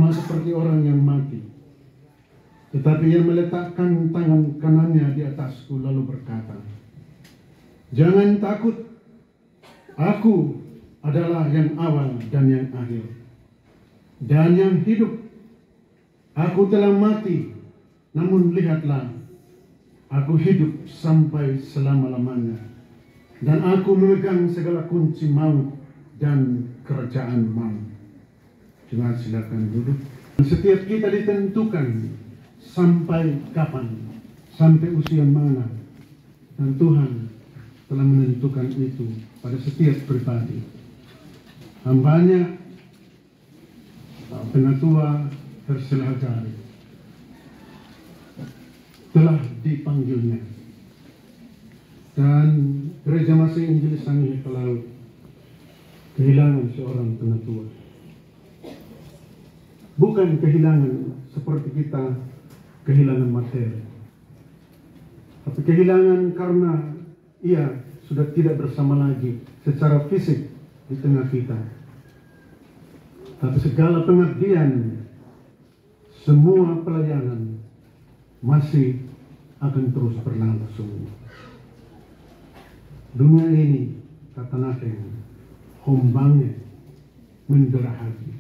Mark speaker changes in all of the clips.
Speaker 1: seperti orang yang mati. Tetapi ia meletakkan tangan kanannya di atasku lalu berkata, "Jangan takut, aku adalah yang awal dan yang akhir, dan yang hidup. Aku telah mati, namun lihatlah, aku hidup sampai selama-lamanya, dan aku memegang segala kunci maut dan kerajaan maut." Jemaat silakan duduk. Setiap kita ditentukan sampai kapan, sampai usia mana, dan Tuhan telah menentukan itu pada setiap pribadi. Hambanya, Penatua Terselagari, telah dipanggilnya, dan Gereja Masih Injil Sangihe Pelaut kehilangan seorang penatua. Bukan kehilangan seperti kita kehilangan materi, tapi kehilangan karena ia sudah tidak bersama lagi secara fisik di tengah kita. Tapi segala pengabdian, semua pelayanan masih akan terus berlangsung. Dunia ini, kata Nateng, hombangnya menderahati.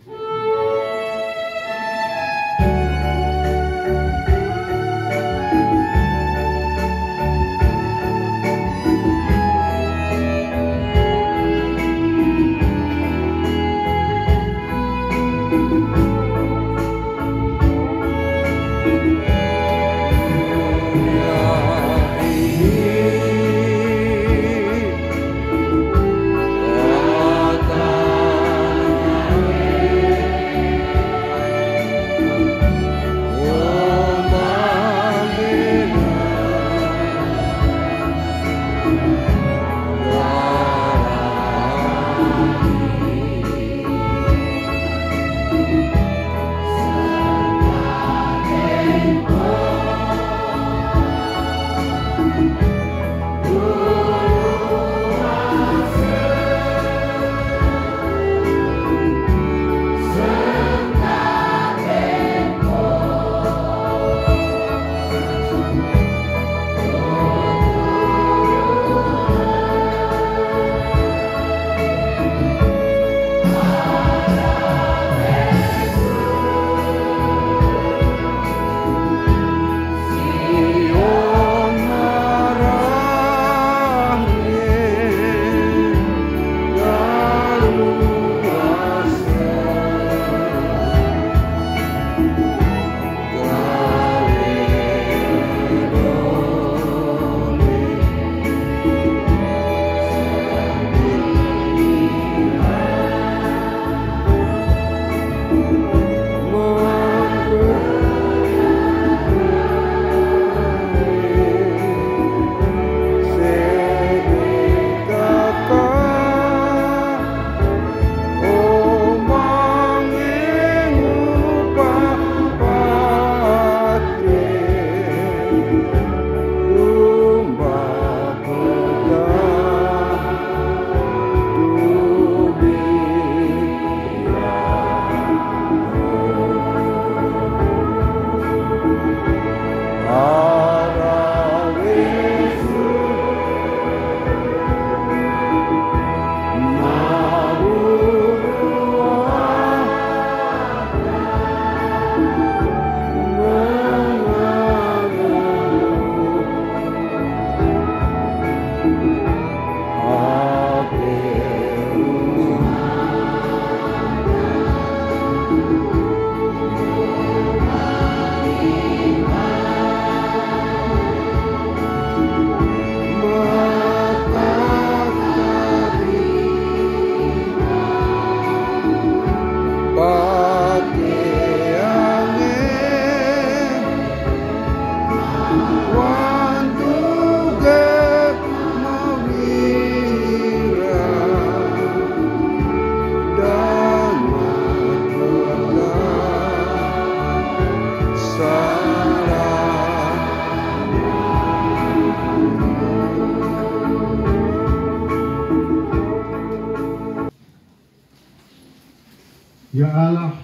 Speaker 1: Ya Allah,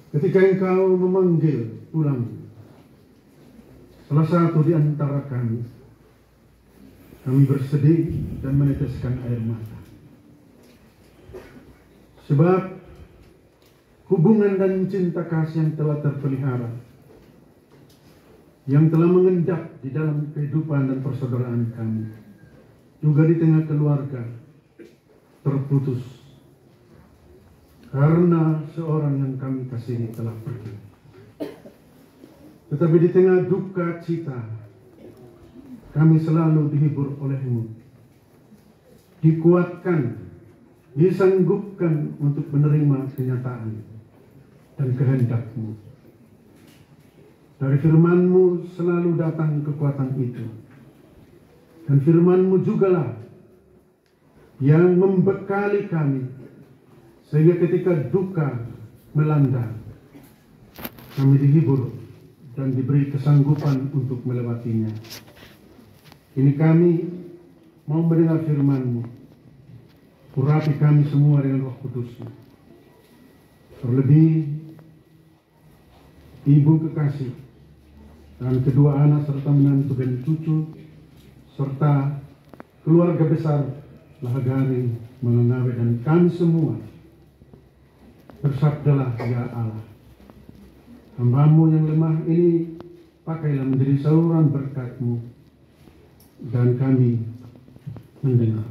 Speaker 1: ketika Engkau memanggil pulang salah satu di antara kami bersedih dan meneteskan air mata. Sebab hubungan dan cinta kasih yang telah terpelihara, yang telah mengendap di dalam kehidupan dan persaudaraan kami, juga di tengah keluarga, terputus karena seorang yang kami kasihi telah pergi. Tetapi di tengah duka cita, kami selalu dihibur oleh-Mu, dikuatkan, disanggupkan untuk menerima kenyataan dan kehendak-Mu. Dari firman-Mu selalu datang kekuatan itu, dan firman-Mu jugalah yang membekali kami, sehingga ketika duka melanda, kami dihibur dan diberi kesanggupan untuk melewatinya. Ini kami mau mendengar firman-Mu. Urapi kami semua dengan Roh Kudus-Mu. Terlebih ibu kekasih dan kedua anak serta menantu dan cucu serta keluarga besar Lahagari, Mangangawe, dan kami semua. Bersabdalah ya Allah, hamba-Mu yang lemah ini pakailah menjadi saluran berkat-Mu, dan kami mendengar.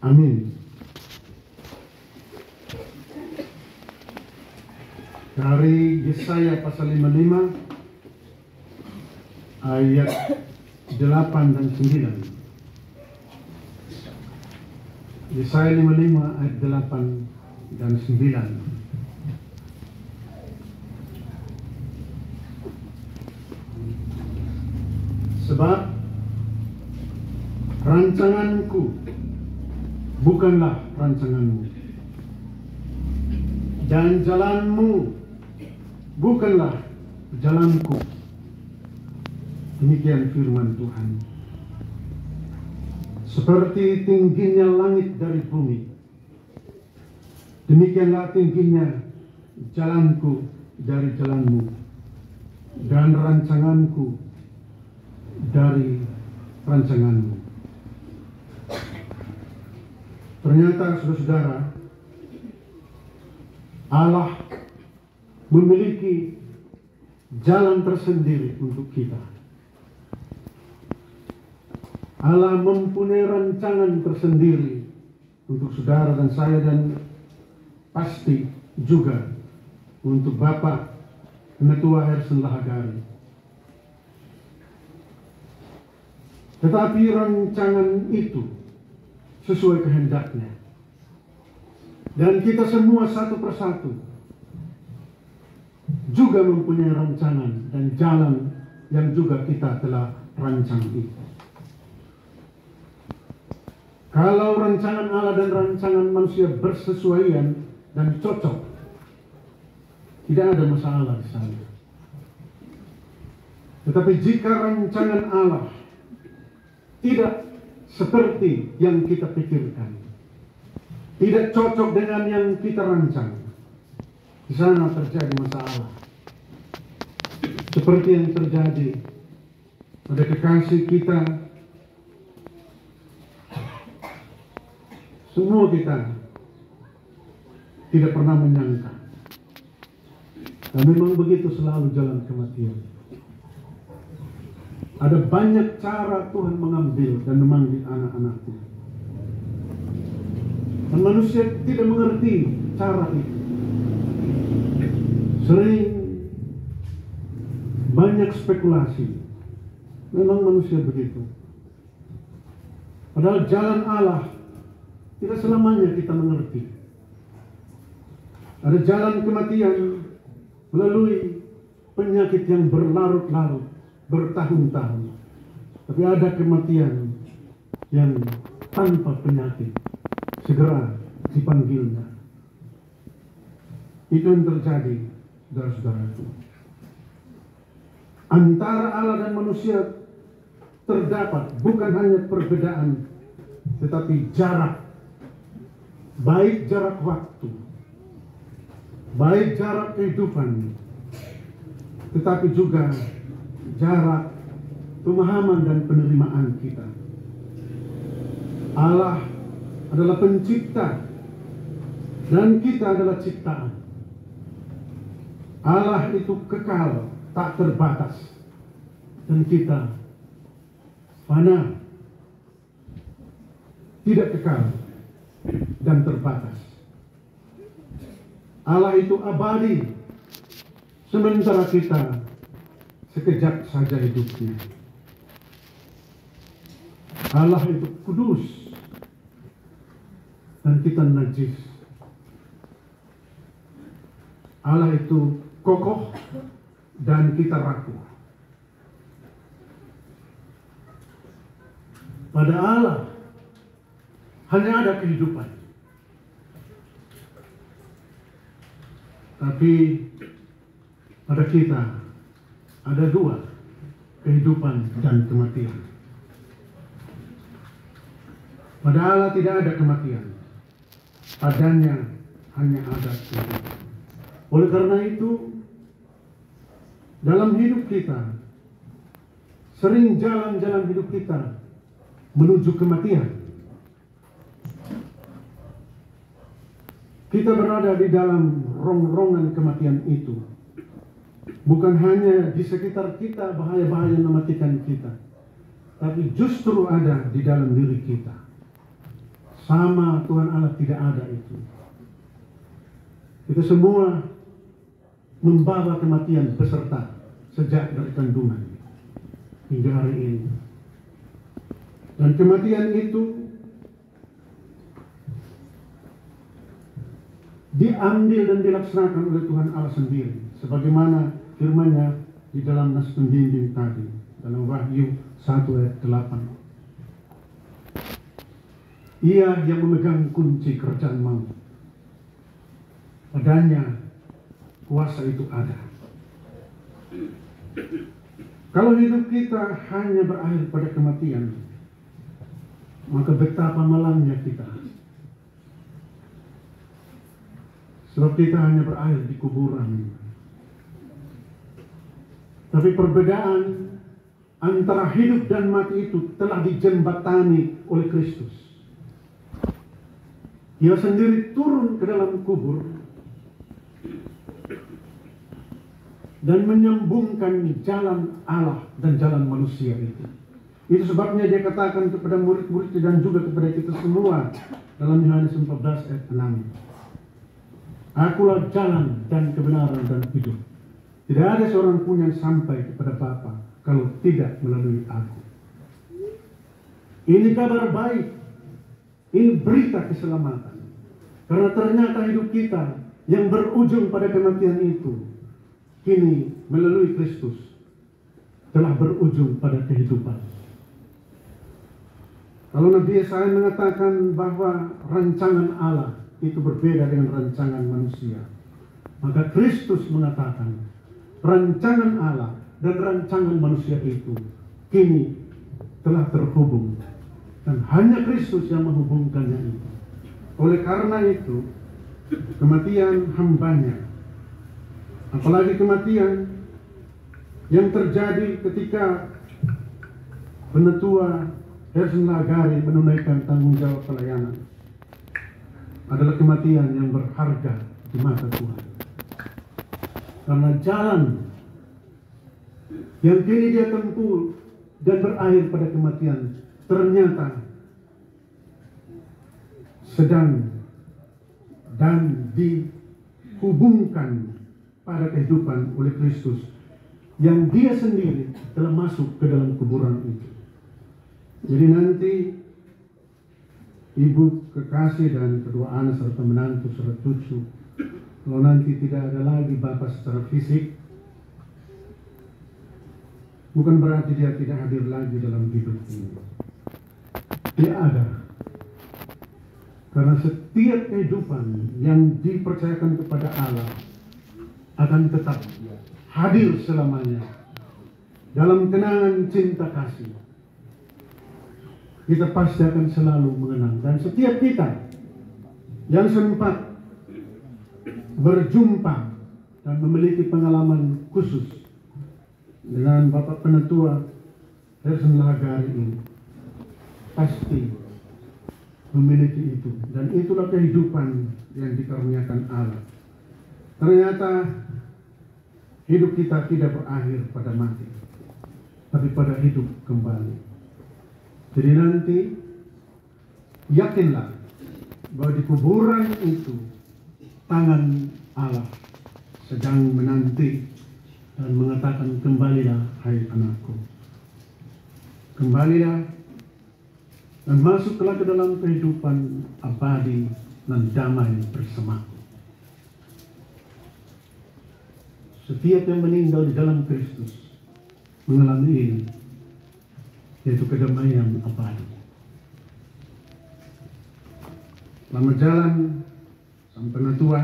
Speaker 1: Amin. Dari Yesaya pasal 55 ayat 8 dan 9. Yesaya 55 ayat 8 dan 9. Sebab rancanganku bukanlah rancanganmu, dan jalanmu bukanlah jalanku. Demikian firman Tuhan. Seperti tingginya langit dari bumi, demikianlah tingginya jalanku dari jalanmu, dan rancanganku dari rancanganmu. Ternyata saudara-saudara, Allah memiliki jalan tersendiri untuk kita. Allah mempunyai rancangan tersendiri untuk saudara dan saya, dan pasti juga untuk Bapak Ketua Harrison Lahagari. Tetapi rancangan itu sesuai kehendaknya, dan kita semua satu persatu juga mempunyai rancangan dan jalan yang juga kita telah rancang itu. Kalau rancangan Allah dan rancangan manusia bersesuaian dan cocok, tidak ada masalah di sana. Tetapi jika rancangan Allah tidak seperti yang kita pikirkan, tidak cocok dengan yang kita rancang, di sana terjadi masalah. Seperti yang terjadi pada kekasih kita, semua kita tidak pernah menyangka. Dan memang begitu selalu jalan kematian. Ada banyak cara Tuhan mengambil dan memanggil anak-anaknya. Dan manusia tidak mengerti cara itu. Sering banyak spekulasi. Memang manusia begitu. Padahal jalan Allah tidak selamanya kita mengerti. Ada jalan kematian melalui penyakit yang berlarut-larut, bertahun-tahun. Tapi ada kematian yang tanpa penyakit, segera dipanggilnya. Itu yang terjadi, saudara-saudaraku. Antara Allah dan manusia terdapat bukan hanya perbedaan, tetapi jarak, baik jarak waktu baik jarak kehidupan, tetapi juga jarak pemahaman dan penerimaan kita. Allah adalah pencipta dan kita adalah ciptaan. Allah itu kekal, tak terbatas, dan kita fana, tidak kekal dan terbatas. Allah itu abadi, sementara kita sekejap saja hidupnya. Allah itu kudus dan kita najis. Allah itu kokoh dan kita rapuh. Pada Allah hanya ada kehidupan. Tapi pada kita ada dua, kehidupan dan kematian. Pada Allah tidak ada kematian. Padanya hanya ada kehidupan. Oleh karena itu, dalam hidup kita, sering jalan-jalan hidup kita menuju kematian. Kita berada di dalam rongrongan kematian itu. Bukan hanya di sekitar kita bahaya-bahaya yang mematikan kita, tapi justru ada di dalam diri kita. Sama Tuhan Allah tidak ada itu. Kita semua membawa kematian beserta sejak dari kandungan hingga hari ini. Dan kematian itu diambil dan dilaksanakan oleh Tuhan Allah sendiri, sebagaimana firman-Nya di dalam nas pembimbing tadi, dalam Wahyu 1 ayat 8. Ia yang memegang kunci kerajaan maut. Padanya kuasa itu ada. Kalau hidup kita hanya berakhir pada kematian, maka betapa malamnya kita. Sebab kita hanya berakhir di kuburan. Tapi perbedaan antara hidup dan mati itu telah dijembatani oleh Kristus. Dia sendiri turun ke dalam kubur dan menyambungkan jalan Allah dan jalan manusia itu. Itu sebabnya dia katakan kepada murid-murid dan juga kepada kita semua dalam Yohanes 14 ayat 6. Akulah jalan dan kebenaran dan hidup. Tidak ada seorang pun yang sampai kepada Bapa kalau tidak melalui aku. Ini kabar baik. Ini berita keselamatan. Karena ternyata hidup kita yang berujung pada kematian itu, kini melalui Kristus telah berujung pada kehidupan. Kalau Nabi Yesaya mengatakan bahwa rancangan Allah itu berbeda dengan rancangan manusia, maka Kristus mengatakan rancangan Allah dan rancangan manusia itu kini telah terhubung, dan hanya Kristus yang menghubungkannya itu. Oleh karena itu, kematian hambanya, apalagi kematian yang terjadi ketika penetua Hersen Lagari menunaikan tanggung jawab pelayanan, adalah kematian yang berharga di mata Tuhan. Karena jalan yang kini dia tempuh dan berakhir pada kematian ternyata sedang dan dihubungkan pada kehidupan oleh Kristus yang dia sendiri telah masuk ke dalam kuburan itu. Jadi nanti ibu kekasih dan kedua anak serta menantu serta cucu, kalau nanti tidak ada lagi Bapa secara fisik, bukan berarti dia tidak hadir lagi dalam hidup ini. Dia ada. Karena setiap kehidupan yang dipercayakan kepada Allah akan tetap hadir selamanya dalam kenangan cinta kasih. Kita pasti akan selalu mengenang. Dan setiap kita yang sempat berjumpa dan memiliki pengalaman khusus dengan Bapak Penatua Harrison Lahagari ini, pasti memiliki itu, dan itulah kehidupan yang dikaruniakan Allah. Ternyata hidup kita tidak berakhir pada mati, tapi pada hidup kembali. Jadi nanti yakinlah bahwa di kuburan itu tangan Allah sedang menanti dan mengatakan, kembalilah hai anakku, kembalilah dan masuklah ke dalam kehidupan abadi dan damai bersamaku. Setiap yang meninggal di dalam Kristus mengalami ini, yaitu kedamaian abadi. Selamat jalan sampai penatua,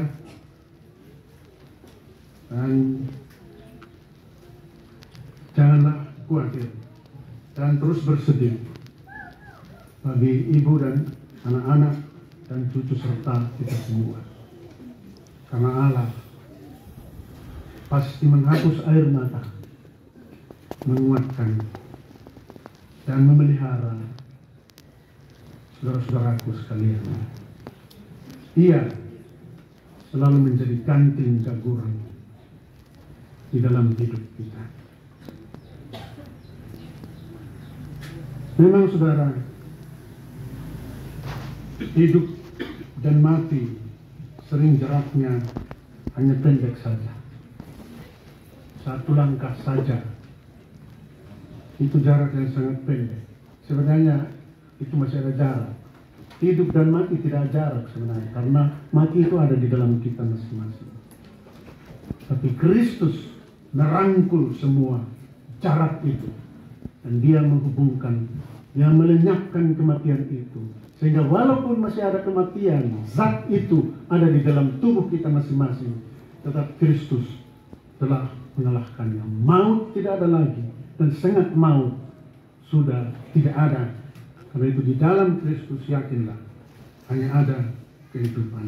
Speaker 1: dan janganlah khawatir dan terus bersedih bagi ibu dan anak-anak dan cucu serta kita semua, karena Allah pasti menghapus air mata, menguatkan dan memelihara saudara-saudaraku sekalian. Ia selalu menjadi kanting jaguran di dalam hidup kita. Memang saudara, hidup dan mati sering jaraknya hanya pendek saja. Satu langkah saja, itu jarak yang sangat pendek. Sebenarnya itu masih ada jarak. Hidup dan mati tidak ada jarak sebenarnya, karena mati itu ada di dalam kita masing-masing. Tapi Kristus merangkul semua jarak itu, dan dia menghubungkan, yang melenyapkan kematian itu, sehingga walaupun masih ada kematian, zat itu ada di dalam tubuh kita masing-masing, tetap Kristus telah mengalahkannya. Maut tidak ada lagi, dan sengat maut sudah tidak ada. Karena itu di dalam Kristus yakinlah, hanya ada kehidupan.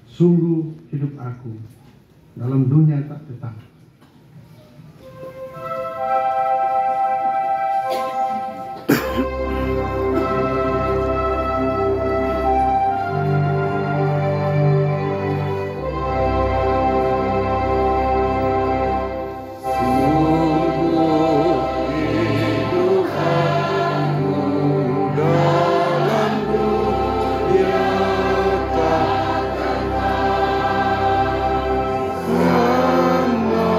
Speaker 1: Sungguh hidup aku dalam dunia tak tetap.
Speaker 2: Lama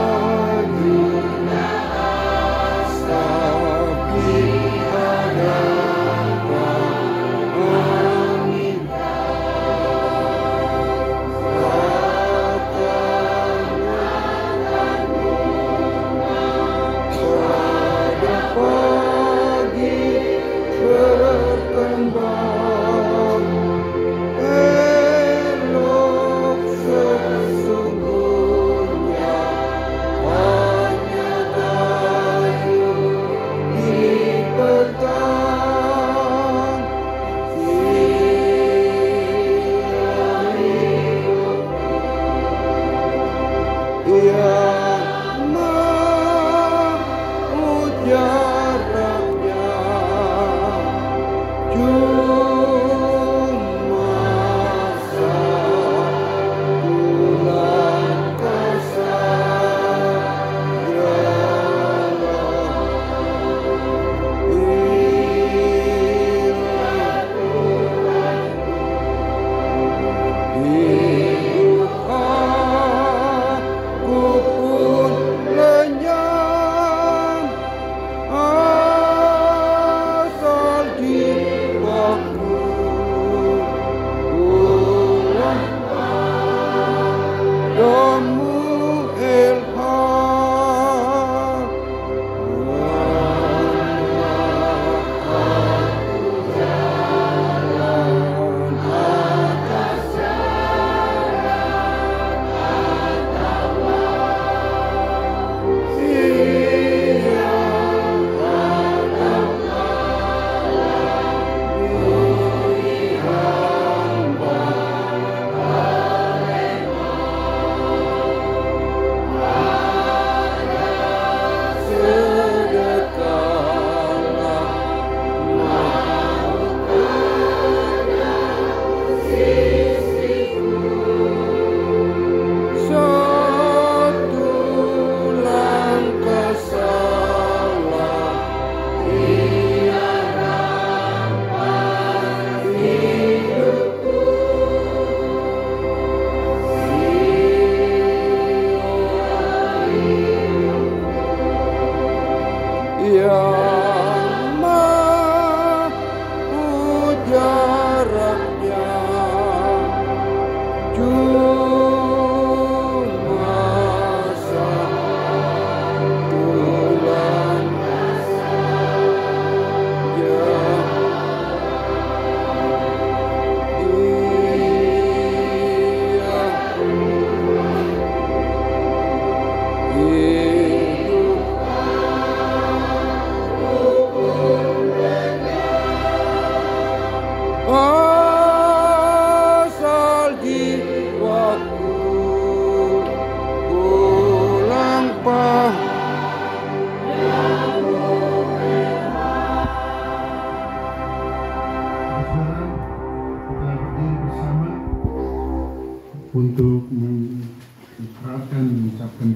Speaker 1: untuk mengucapkan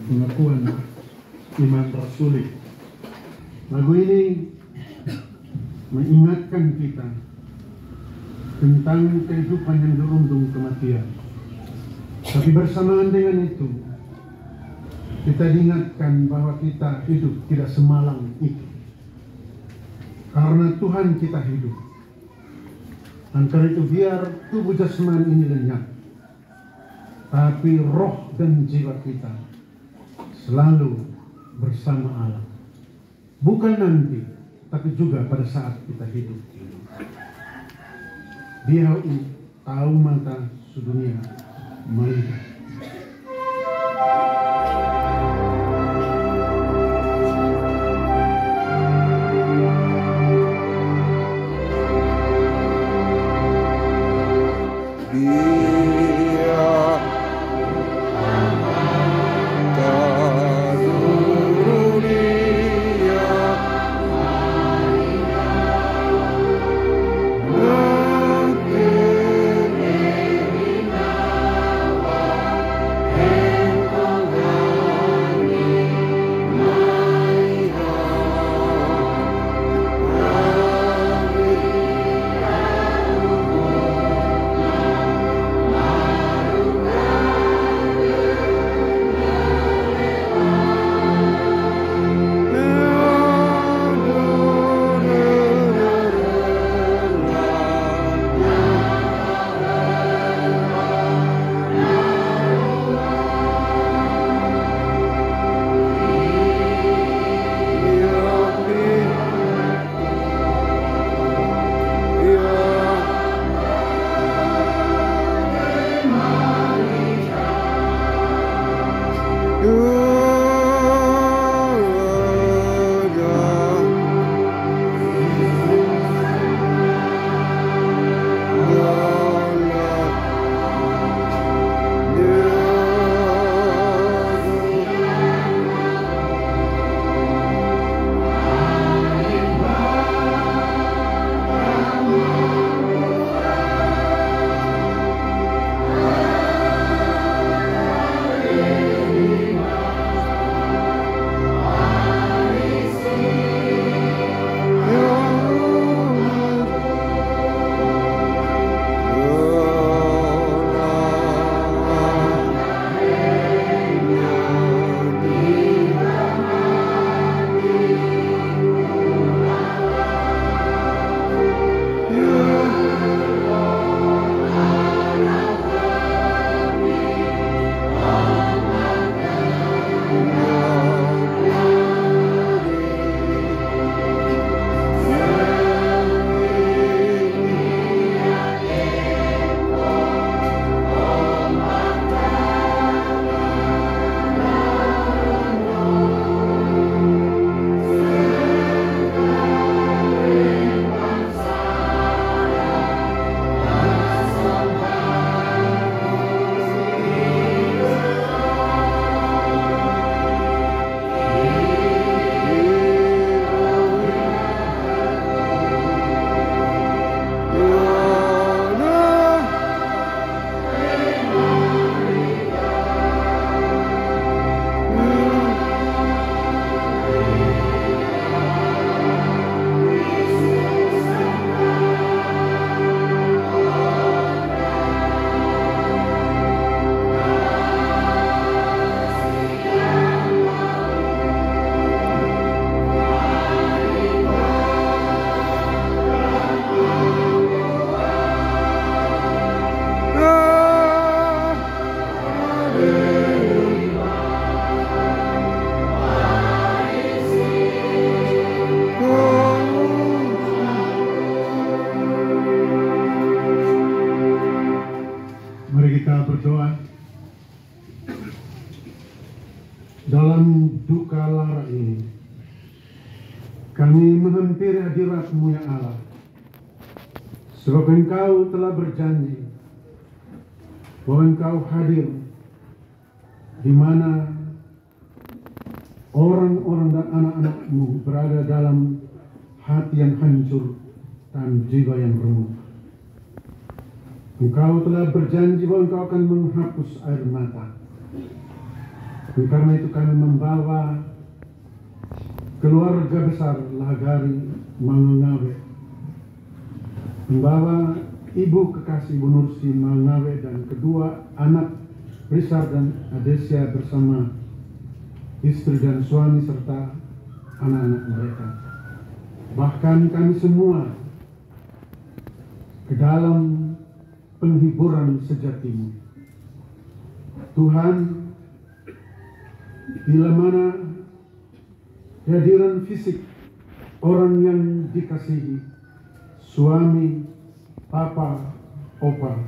Speaker 1: pengakuan iman rasuli. Lagu ini mengingatkan kita tentang kehidupan yang dirundung kematian. Tapi bersamaan dengan itu, kita diingatkan bahwa kita hidup tidak semalang itu. Karena Tuhan kita hidup. Dan karena itu biar tubuh jasmani ini lenyap, tapi roh dan jiwa kita selalu bersama Allah. Bukan nanti, tapi juga pada saat kita hidup. Dia tahu mata sedunia melihat. Dalam duka lara ini, kami menghampiri hadirat-Mu ya Allah, sebab Engkau telah berjanji bahwa Engkau hadir di mana orang-orang dan anak-anak-Mu berada dalam hati yang hancur dan jiwa yang remuk. Engkau telah berjanji bahwa Engkau akan menghapus air mata. Dan karena itu kami membawa keluarga besar Lagari Mangangawe, membawa Ibu kekasih Ibu Nursi Mangangawe dan kedua anak Richard dan Adesia bersama istri dan suami serta anak-anak mereka. Bahkan kami semua ke dalam penghiburan sejatimu. Tuhan, bila mana kehadiran fisik orang yang dikasihi, suami, papa, opa,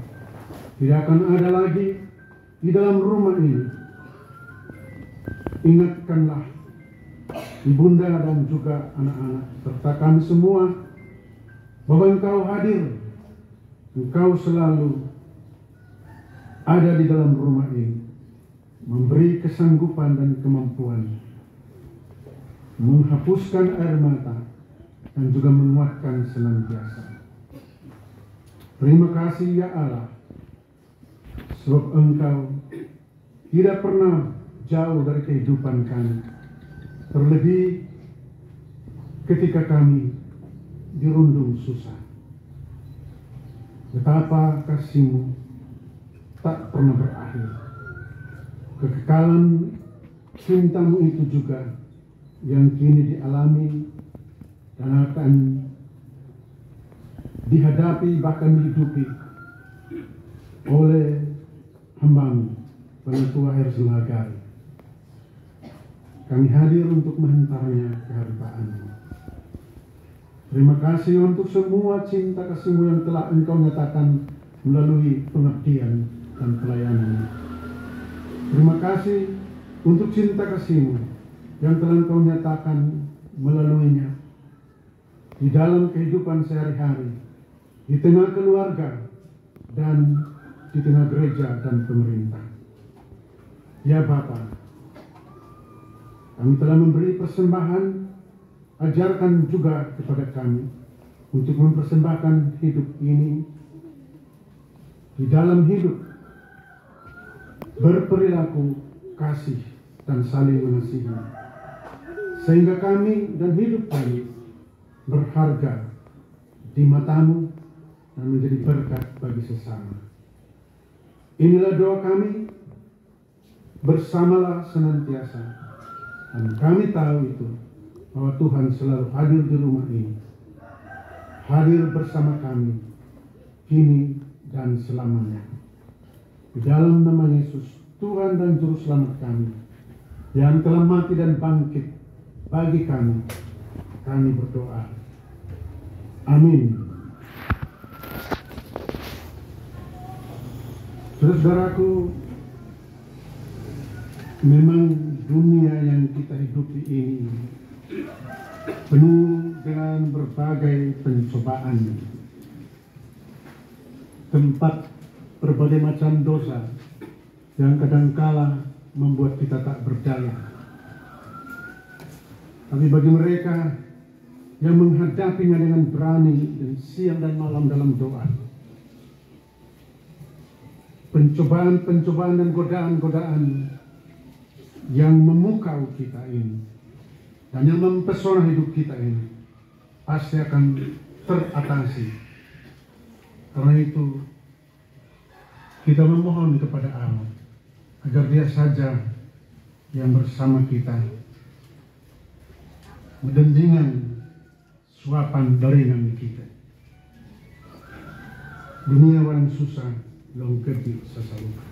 Speaker 1: tidak akan ada lagi di dalam rumah ini, ingatkanlah ibunda dan juga anak-anak serta kami semua bahwa Engkau hadir. Engkau selalu ada di dalam rumah ini, memberi kesanggupan dan kemampuan, menghapuskan air mata, dan juga menguatkan senantiasa. Terima kasih ya Allah, sebab Engkau tidak pernah jauh dari kehidupan kami, terlebih ketika kami dirundung susah. Betapa kasih-Mu tak pernah berakhir. Kekekalan cinta-Mu itu juga yang kini dialami dan akan dihadapi bahkan dihidupi oleh hamba-Mu, Penatua Harrison Lagari. Kami hadir untuk menghantarnya ke hadirat-Mu. Terima kasih untuk semua cinta kasih-Mu yang telah Engkau nyatakan melalui pengabdian dan pelayanan. Terima kasih untuk cinta kasih-Mu yang telah Engkau nyatakan melaluinya di dalam kehidupan sehari-hari, di tengah keluarga, dan di tengah gereja dan pemerintah. Ya Bapa, kami telah memberi persembahan. Ajarkan juga kepada kami untuk mempersembahkan hidup ini di dalam hidup berperilaku kasih dan saling mengasihi, sehingga kami dan hidup kami berharga di mata-Mu dan menjadi berkat bagi sesama. Inilah doa kami, bersamalah senantiasa, dan kami tahu itu bahwa Tuhan selalu hadir di rumah ini, hadir bersama kami, kini dan selamanya. Di dalam nama Yesus, Tuhan dan Juru Selamat kami, yang telah mati dan bangkit bagi kami berdoa. Amin. Saudaraku, memang dunia yang kita hidupi ini penuh dengan berbagai pencobaan, tempat berbagai macam dosa yang kadangkala membuat kita tak berdaya. Tapi bagi mereka yang menghadapinya dengan berani dan siang dan malam dalam doa, pencobaan-pencobaan dan godaan-godaan yang memukau kita ini dan yang mempesona hidup kita ini pasti akan teratasi. Karena itu kita memohon kepada Allah agar Dia saja yang bersama kita mendendingan suapan daringan kita. Dunia orang susah, long kebi sesalukan.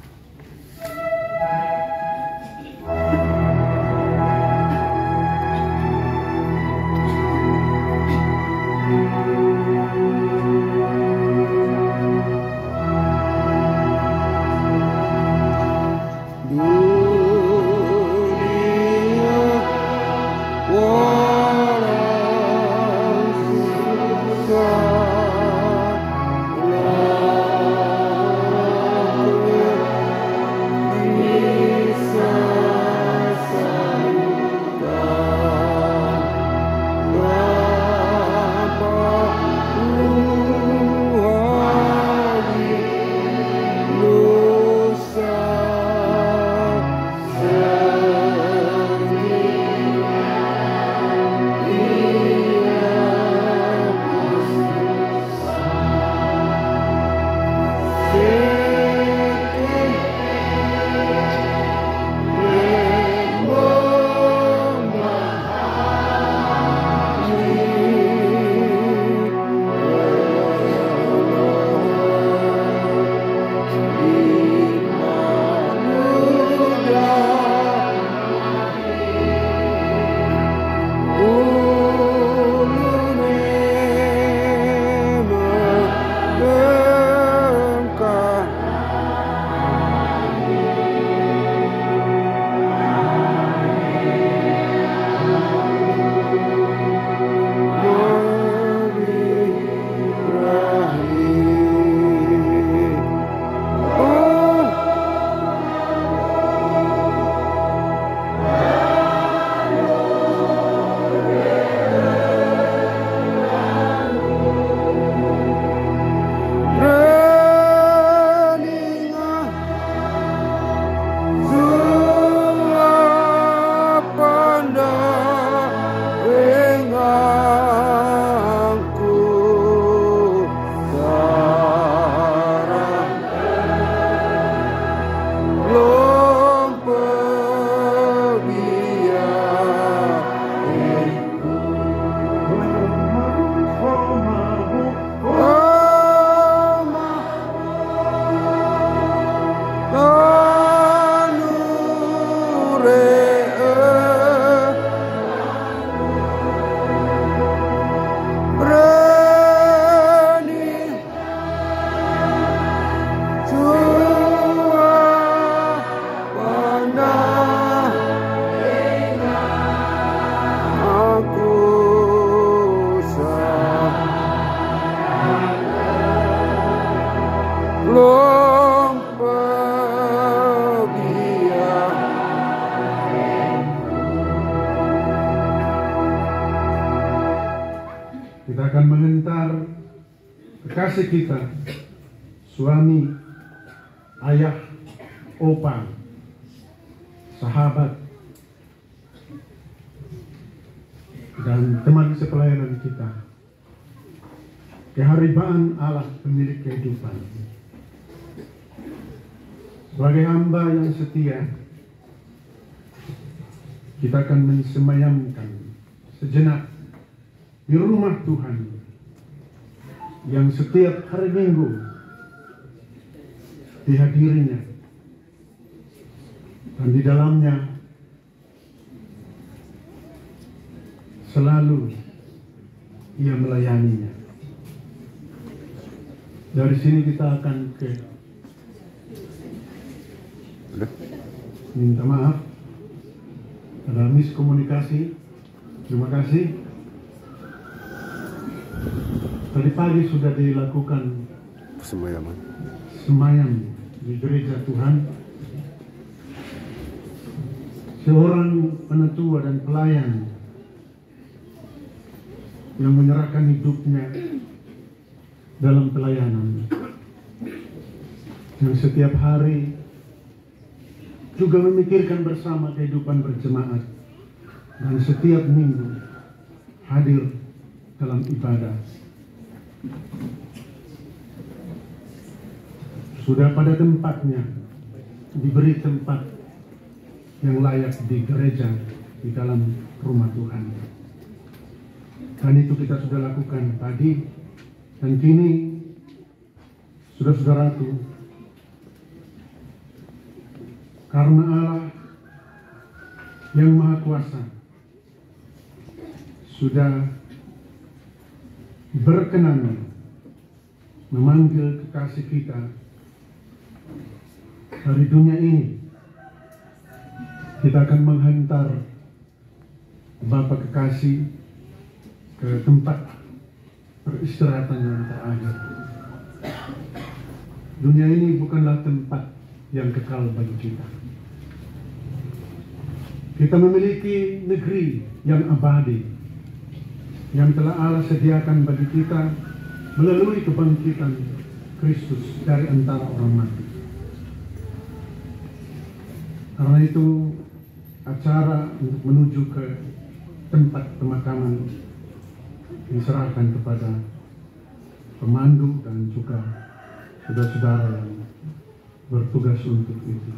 Speaker 1: kekasih kita, suami, ayah, opa, sahabat, dan teman sepelayanan kita. Keharibaan Allah pemilik kehidupan. Sebagai hamba yang setia, kita akan mensemayamkan sejenak di rumah Tuhan yang setiap hari Minggu dihadirinya, dan di dalamnya selalu ia melayaninya. Dari sini kita akan minta maaf, ada miskomunikasi. Terima kasih. Tadi pagi sudah dilakukan semayam di gereja Tuhan. Seorang penetua dan pelayan yang menyerahkan hidupnya dalam pelayanan, yang setiap hari juga memikirkan bersama kehidupan berjemaat, dan setiap minggu hadir dalam ibadah. Sudah pada tempatnya diberi tempat yang layak di gereja, di dalam rumah Tuhan. Dan itu kita sudah lakukan tadi. Dan kini, saudara-saudaraku, karena Allah yang Maha Kuasa sudah berkenan memanggil kekasih kita dari dunia ini, kita akan menghantar Bapak kekasih ke tempat peristirahatan yang terakhir. Dunia ini bukanlah tempat yang kekal bagi kita. Kita memiliki negeri yang abadi, yang telah Allah sediakan bagi kita melalui kebangkitan Kristus dari antara orang mati. Karena itu, acara untuk menuju ke tempat pemakaman diserahkan kepada pemandu dan juga saudara-saudara yang bertugas untuk itu.